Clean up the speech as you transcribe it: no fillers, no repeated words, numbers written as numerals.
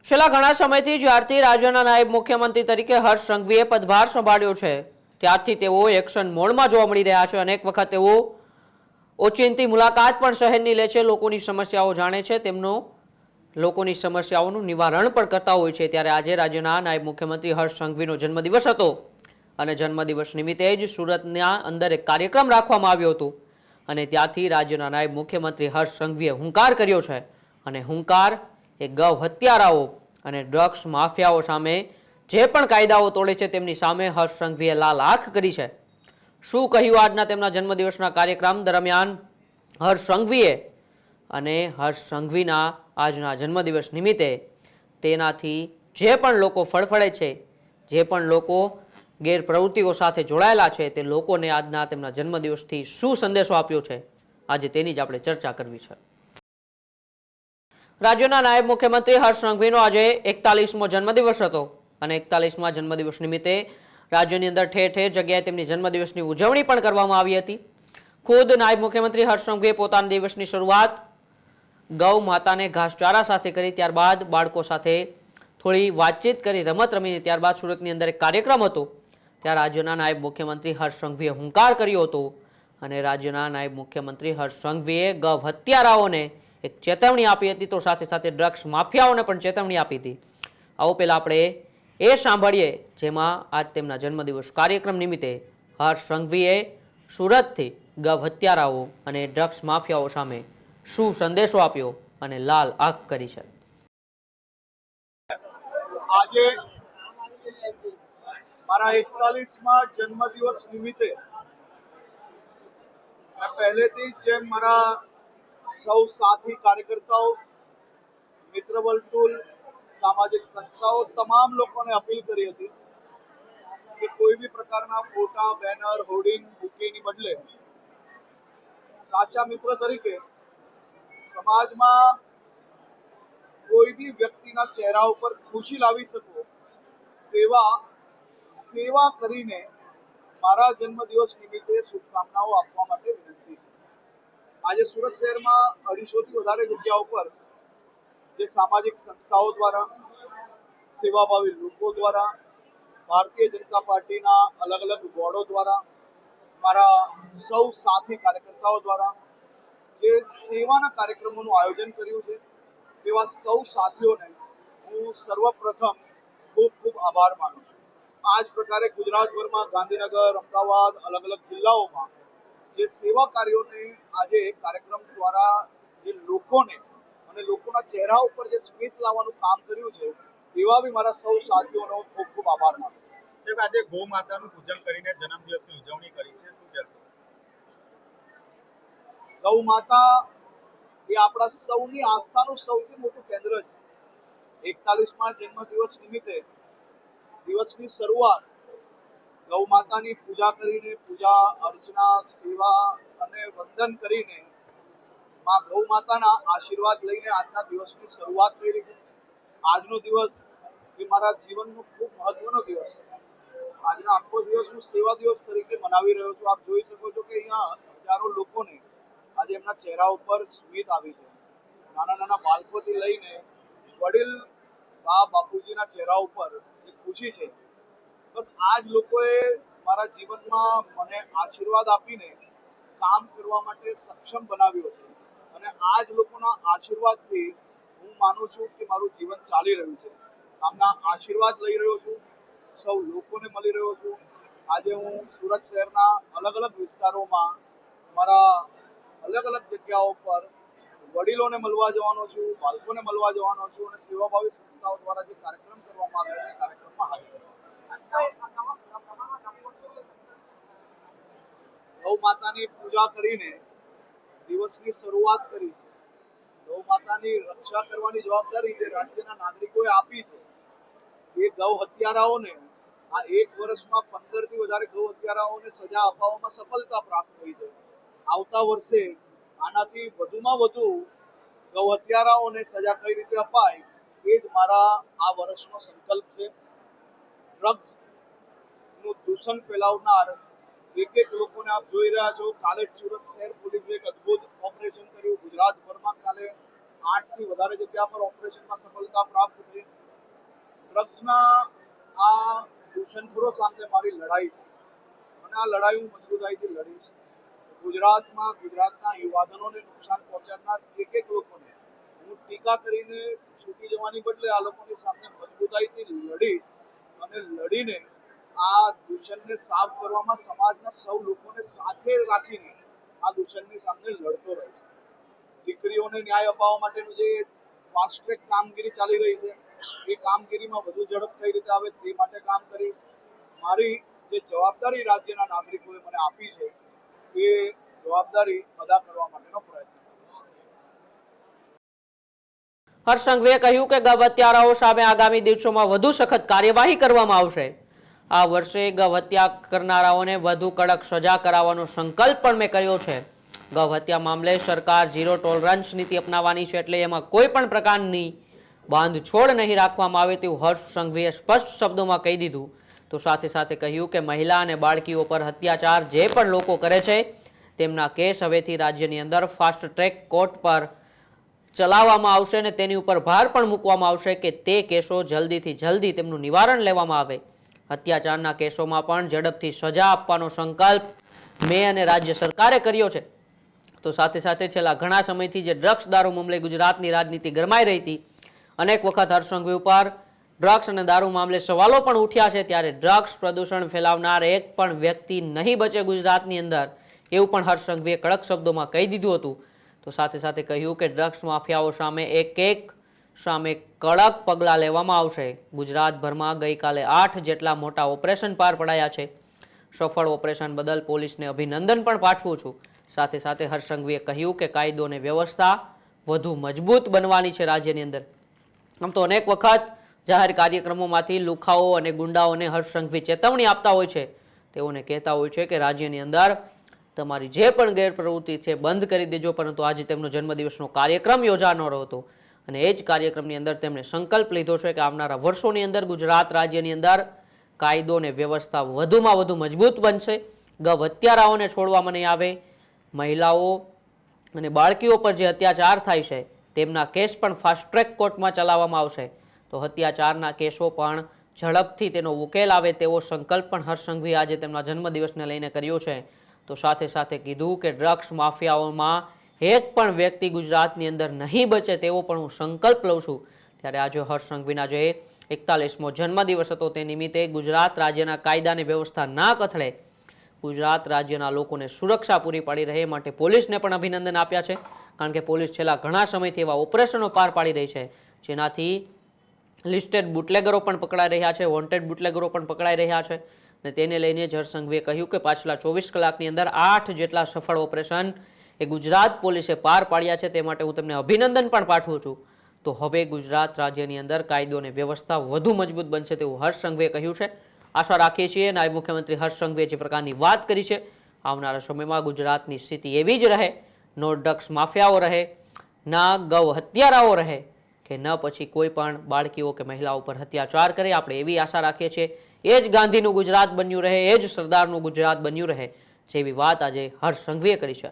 છેલ્લા ઘણા સમયથી જ્યારથી રાજ્યના નાયબ મુખ્યમંત્રી તરીકે હર્ષ સંઘવીએ પદભાર સંભાળ્યો છે ત્યારથી તેઓ એક્શન મોડમાં જોવા મળી રહ્યા છે। અનેક વખત તેઓ ઓચિંતી મુલાકાત પણ શહેરની લે છે, લોકોની સમસ્યાઓ જાણે છે, તેમનો લોકોની સમસ્યાઓનું નિવારણ પણ કરતા હોય છે। ત્યારે આજે રાજ્યના નાયબ મુખ્યમંત્રી હર્ષ સંઘવીનો જન્મદિવસ હતો અને જન્મદિવસ નિમિત્તે જ સુરતના અંદર એક કાર્યક્રમ રાખવામાં આવ્યો હતો અને ત્યાંથી રાજ્યના નાયબ મુખ્યમંત્રી હર્ષ સંઘવીએ હુંકાર કર્યો છે અને હુંકાર એ ગૌ હત્યારાઓ અને ડ્રગ્સ માફિયાઓ સામે જે પણ કાયદાઓ તોડે છે તેમની સામે હર્ષ સંઘવીએ લાલ આંખ કરી છે। શું કહ્યું આજના તેમના જન્મદિવસના કાર્યક્રમ દરમિયાન હર્ષ સંઘવીએ અને હર્ષ સંઘવીના આજના જન્મદિવસ નિમિત્તે તેનાથી જે પણ લોકો ફળફળે છે, જે પણ લોકો ગેરપ્રવૃત્તિઓ સાથે જોડાયેલા છે તે લોકોને આજના તેમના જન્મદિવસથી શું સંદેશો આપ્યો છે, આજે તેની જ આપણે ચર્ચા કરવી છે। રાજ્યના નાયબ મુખ્યમંત્રી હર્ષ સંઘવીનો આજે 41મો જન્મદિવસ હતો અને 41મા જન્મદિવસ નિમિત્તે રાજ્યની અંદર ઠેર ઠેર જગ્યાએ તેમની જન્મદિવસની ઉજવણી પણ કરવામાં આવી હતી। ખુદ નાયબ મુખ્યમંત્રી હર્ષ સંઘવીએ પોતાના દિવસની શરૂઆત ગૌ માતાને ઘાસચારા સાથે કરી, ત્યારબાદ બાળકો સાથે થોડી વાતચીત કરી, રમત રમીને ત્યારબાદ સુરતની અંદર એક કાર્યક્રમ હતો ત્યાં રાજ્યના નાયબ મુખ્યમંત્રી હર્ષ સંઘવીએ હુંકાર કર્યો હતો અને રાજ્યના નાયબ મુખ્યમંત્રી હર્ષ સંઘવીએ ગૌ હત્યારાઓને એક ચેતવણી આપી હતી, તો સાથે સાથે ડ્રગ્સ માફિયાઓને પણ ચેતવણી આપી હતી। આવો પહેલા આપણે એ સાંભળીએ જેમાં આજ તેમના જન્મદિવસ કાર્યક્રમ નિમિત્તે હર્ષ સંઘવીએ સુરતથી ગૌ હત્યારાઓ અને ડ્રગ્સ માફિયાઓ સામે શું સંદેશો આપ્યો અને લાલ આંખ કરી છે। આજે મારા 41મા જન્મદિવસ નિમિત્તે મેં પહેલેથી જ જેમ મારા સૌ સાથી કાર્યકર્તાઓ, મિત્ર વર્તુળ, સામાજિક સંસ્થાઓ તમામ લોકોને અપીલ કરી હતી કે કોઈ બી પ્રકારના ફોટા, બેનર, હોર્ડિંગ, બુકેની બદલે સાચા મિત્ર તરીકે સમાજમાં કોઈ બી વ્યક્તિના ચહેરા ઉપર ખુશી લાવી શકો એવા સેવા કરીને મારા જન્મદિવસ નિમિત્તે શુભકામનાઓ આપવા માટે વિનંતી છે। આજે સુરત શહેરમાં 250થી વધારે જગ્યાઓ પર જે સામાજિક સંસ્થાઓ દ્વારા, સેવાભાવી લોકો દ્વારા, ભારતીય જનતા પાર્ટીના અલગ અલગ બોર્ડો દ્વારા, મારા સૌ સાથી કાર્યકર્તાઓ દ્વારા જે સેવાના કાર્યક્રમોનું આયોજન કર્યું છે એવા સૌ સાથીઓને હું સર્વપ્રથમ ખૂબ ખૂબ આભાર માનું છું। આ જ પ્રકારે ગુજરાતભરમાં ગાંધીનગર, અમદાવાદ, અલગ અલગ જિલ્લાઓમાં જે સેવા કાર્યોને આજે કાર્યક્રમ દ્વારા જે લોકોને અને લોકોના ચહેરા ઉપર જે સ્મિત લાવવાનું કામ કર્યું છે એવા બી મારા સૌ સાથીઓનો ખૂબ ખૂબ આભાર માનું છું। સાહેબ, આજે ગૌ માતાનું પૂજન કરીને જન્મદિવસની ઉજવણી કરી છે, શું કહેશો? ગૌ માતા એ આપણા સૌની આસ્થાનું સૌથી મોટું કેન્દ્ર છે। 41મા જન્મદિવસ નિમિત્તે દિવસની શરૂઆત ગૌ માતાની પૂજા કરીને, પૂજા અર્ચના, સેવા અને વંદન કરીને માં ગૌ માતાના આશીર્વાદ લઈને આજના દિવસની શરૂઆત કરી છે। આજનો દિવસ એ મારા જીવનનો ખૂબ મહત્વનો દિવસ છે। આજનો આખો દિવસ હું સેવા દિવસ તરીકે મનાવી રહ્યો છું। આપ જોઈ શકો છો કે અહીંયા હજારો લોકોને આજે એમના ચહેરા ઉપર સ્મિત આવી છે। નાના નાના બાળકોથી લઈને વડીલ બા બાપુજીના ચહેરા ઉપર જે ખુશી છે, બસ આ જ લોકોએ મારા જીવનમાં મને આશીર્વાદ આપીને કામ કરવા માટે સક્ષમ બનાવ્યો છે અને આ જ લોકોના આશીર્વાદથી હું માનું છું કે મારું જીવન ચાલી રહ્યું છે। આમના આશીર્વાદ લઈ રહ્યો છું, સૌ લોકોને મળી રહ્યો છું। આજે હું સુરત શહેરના અલગ અલગ વિસ્તારોમાં મારા અલગ અલગ જગ્યાઓ પર વડીલોને મળવા જવાનો છું, બાળકોને મળવા જવાનો છું અને સેવાભાવી સંસ્થાઓ દ્વારા જે કાર્યક્રમ કરવામાં આવ્યો છે કાર્યક્રમમાં હાજર ગૌ માતાની પૂજા કરીને દિવસની શરૂઆત કરી। ગૌ માતાની રક્ષા કરવાની જવાબદારી જે રાજ્યના નાગરિકોએ આપી છે એ ગૌ હત્યારાઓને આ 1 વર્ષમાં 15થી વધારે ગૌ હત્યારાઓને સજા અપાવવામાં સફળતા પ્રાપ્ત થઈ છે। આવતા વર્ષે આનાથી વધુમાં વધુ ગૌ હત્યારાઓને સજા કઈ રીતે અપાય એ જ મારા આ વર્ષનો સંકલ્પ છે। ડ્રગ્સ નું દૂષણ ફેલાવનાર એક લોકોને આપ જોઈ રહ્યા છો। કાલે જ સુરત શહેર પોલીસે એક અદ્ભુત ઓપરેશન કર્યું। ગુજરાતભરમાં કાલે 8 થી વધારે જગ્યા પર ઓપરેશનમાં સફળતા પ્રાપ્ત થઈ. ડ્રગ્સના આ દૂષણખોરો સામે મારી લડાઈ છે અને આ લડાઈ હું મજબૂતાઈથી લડીશ. ગુજરાતમાં ગુજરાતના યુવાધનોને નુકસાન પહોંચાડનાર એક લોકોને હું ટીકા કરીને છૂટી જવાની બદલે આ લોકોની સામે મજબૂતાઈથી લડીશ અને લડીને આ દૂષણને સાફ કરવામાં સમાજના સૌ લોકોને સાથે રાખીને આ દૂષણની સામે લડતો રહીશ. દીકરીઓને ન્યાય અપાવવા માટેનું જે ફાસ્ટ ટ્રેક કામગીરી ચાલી રહી છે એ કામગીરીમાં વધુ ઝડપ કઈ રીતે આવે તે માટે કામ કરીશ. મારી જે જવાબદારી રાજ્યના નાગરિકોએ મને આપી છે એ જવાબદારી અદા કરવા માટેનો પ્રયત્ન કરીશ. હર્ષ સંઘવીએ કહ્યું કે ગૌ હત્યારાઓ સામે આગામી દિવસોમાં વધુ સખત કાર્યવાહી કરવામાં આવશે. આ વર્ષે ગૌ હત્યા કરનારાઓને વધુ કડક સજા કરાવવાનો સંકલ્પ પણ મેં કર્યો છે. ગૌ હત્યા મામલે સરકાર ઝીરો ટોલરન્સ નીતિ અપનાવવાની છે, એટલે એમાં કોઈ પણ પ્રકારની બાંધછોડ નહીં રાખવામાં આવે તેવું હર્ષ સંઘવીએ સ્પષ્ટ શબ્દોમાં કહી દીધું. તો સાથે સાથે કહ્યું કે મહિલા અને બાળકીઓ પર અત્યાચાર જે પણ લોકો કરે છે તેમના કેસ હવેથી રાજ્યની અંદર ફાસ્ટ ટ્રેક કોર્ટ પર ચલાવવામાં આવશે અને તેની ઉપર ભાર પણ મૂકવામાં આવશે કે તે કેસો જલ્દીથી જલ્દી તેમનું નિવારણ લેવામાં આવે. અત્યાચારના કેસોમાં પણ ઝડપથી સજા આપવાનો સંકલ્પ મેં અને રાજ્ય સરકારે કર્યો છે. તો સાથે સાથે છેલ્લા ઘણા સમયથી જે ડ્રગ્સ દારૂ મામલે ગુજરાતની રાજનીતિ ગરમાઈ રહી હતી, અનેક વખત હર્ષ સંઘવી ઉપર ડ્રગ્સ અને દારૂ મામલે સવાલો પણ ઉઠ્યા છે, ત્યારે ડ્રગ્સ પ્રદૂષણ ફેલાવનાર એક પણ વ્યક્તિ નહીં બચે ગુજરાતની અંદર, એવું પણ હર્ષ સંઘવીએ કડક શબ્દોમાં કહી દીધું હતું. તો સાથે સાથે કહ્યું કે ડ્રગ્સ માફિયાઓ સામે એક સામે કડક પગલાં લેવામાં આવશે. ગુજરાતભરમાં ગઈકાલે 8 જેટલા મોટા ઓપરેશન પાર પડાયા છે. સફળ ઓપરેશન બદલ પોલીસને અભિનંદન પણ પાઠવું છું. સાથે સાથે હર્ષ સંઘવીએ કહ્યું કે કાયદો અને વ્યવસ્થા વધુ મજબૂત બનવાની છે રાજ્યની અંદર. આમ તો અનેક વખત જાહેર કાર્યક્રમોમાંથી લુખાઓ અને ગુંડાઓને હર્ષ સંઘવી ચેતવણી આપતા હોય છે. તેઓને કહેતા હોય છે કે રાજ્યની અંદર તમારી જે પણ ગેરપ્રવૃત્તિ છે બંધ કરી દેજો, પરંતુ આજે તેમનો જન્મદિવસનો કાર્યક્રમ યોજાનારો હતો અને એ જ કાર્યક્રમની અંદર તેમણે સંકલ્પ લીધો છે કે આવનારા વર્ષોની અંદર ગુજરાત રાજ્યની અંદર કાયદો અને વ્યવસ્થા વધુમાં વધુ મજબૂત બનશે. ગૌ હત્યારાઓને છોડવામાં નહીં આવે. મહિલાઓ અને બાળકીઓ પર જે અત્યાચાર થાય છે તેમના કેસ પણ ફાસ્ટ ટ્રેક કોર્ટમાં ચલાવવામાં આવશે. તો અત્યાચારના કેસો પણ ઝડપથી તેનો ઉકેલ આવે તેવો સંકલ્પ પણ હર્ષ સંઘવી આજે તેમના જન્મદિવસને લઈને કર્યો છે. તો સાથે સાથે કીધું કે ડ્રગ્સ માફિયાઓમાં એક પણ વ્યક્તિ ગુજરાતની અંદર નહીં બચે તેવો પણ હું સંકલ્પ લઉં છું. ત્યારે આજે હર્ષ સંઘવીના જે 41મો જન્મદિવસ હતો તે નિમિત્તે ગુજરાત રાજ્યના કાયદા અને વ્યવસ્થા ના કથળે ગુજરાત રાજ્યના લોકોને સુરક્ષા પૂરી પાડી રહે માટે પોલીસને પણ અભિનંદન આપ્યા છે. કારણ કે પોલીસ છેલ્લા ઘણા સમયથી એવા ઓપરેશનો પાર પાડી રહી છે જેનાથી લિસ્ટેડ બુટલેગરો પણ પકડાઈ રહ્યા છે, વોન્ટેડ બુટલેગરો પણ પકડાઈ રહ્યા છે. અને તેને લઈને હર્ષ સંઘવીએ કહ્યું કે પાછલા 24 કલાકની અંદર 8 જેટલા સફળ ઓપરેશન એ ગુજરાત પોલીસે પાર પાડ્યા છે. તે માટે હું તેમને અભિનંદન પણ પાઠવું છું. તો હવે ગુજરાત રાજ્યની અંદર કાયદો અને વ્યવસ્થા વધુ મજબૂત બનશે તેવું હર્ષ સંઘવીએ કહ્યું છે. આશા રાખીએ છીએ નાયબ મુખ્યમંત્રી હર્ષ સંઘવીએ જે પ્રકારની વાત કરી છે આવનારા સમયમાં ગુજરાતની સ્થિતિ એવી જ રહે, નો ડ્રગ્સ માફિયાઓ રહે, ના ગૌ હત્યારાઓ રહે કે ન પછી કોઈ પણ બાળકીઓ કે મહિલાઓ પર અત્યાચાર કરે. આપણે એવી આશા રાખીએ છીએ એ જ ગાંધીનું ગુજરાત બન્યું રહે, એ જ સરદારનું ગુજરાત બન્યું રહે જેવી વાત આજે હર્ષ સંઘવીએ કરી છે.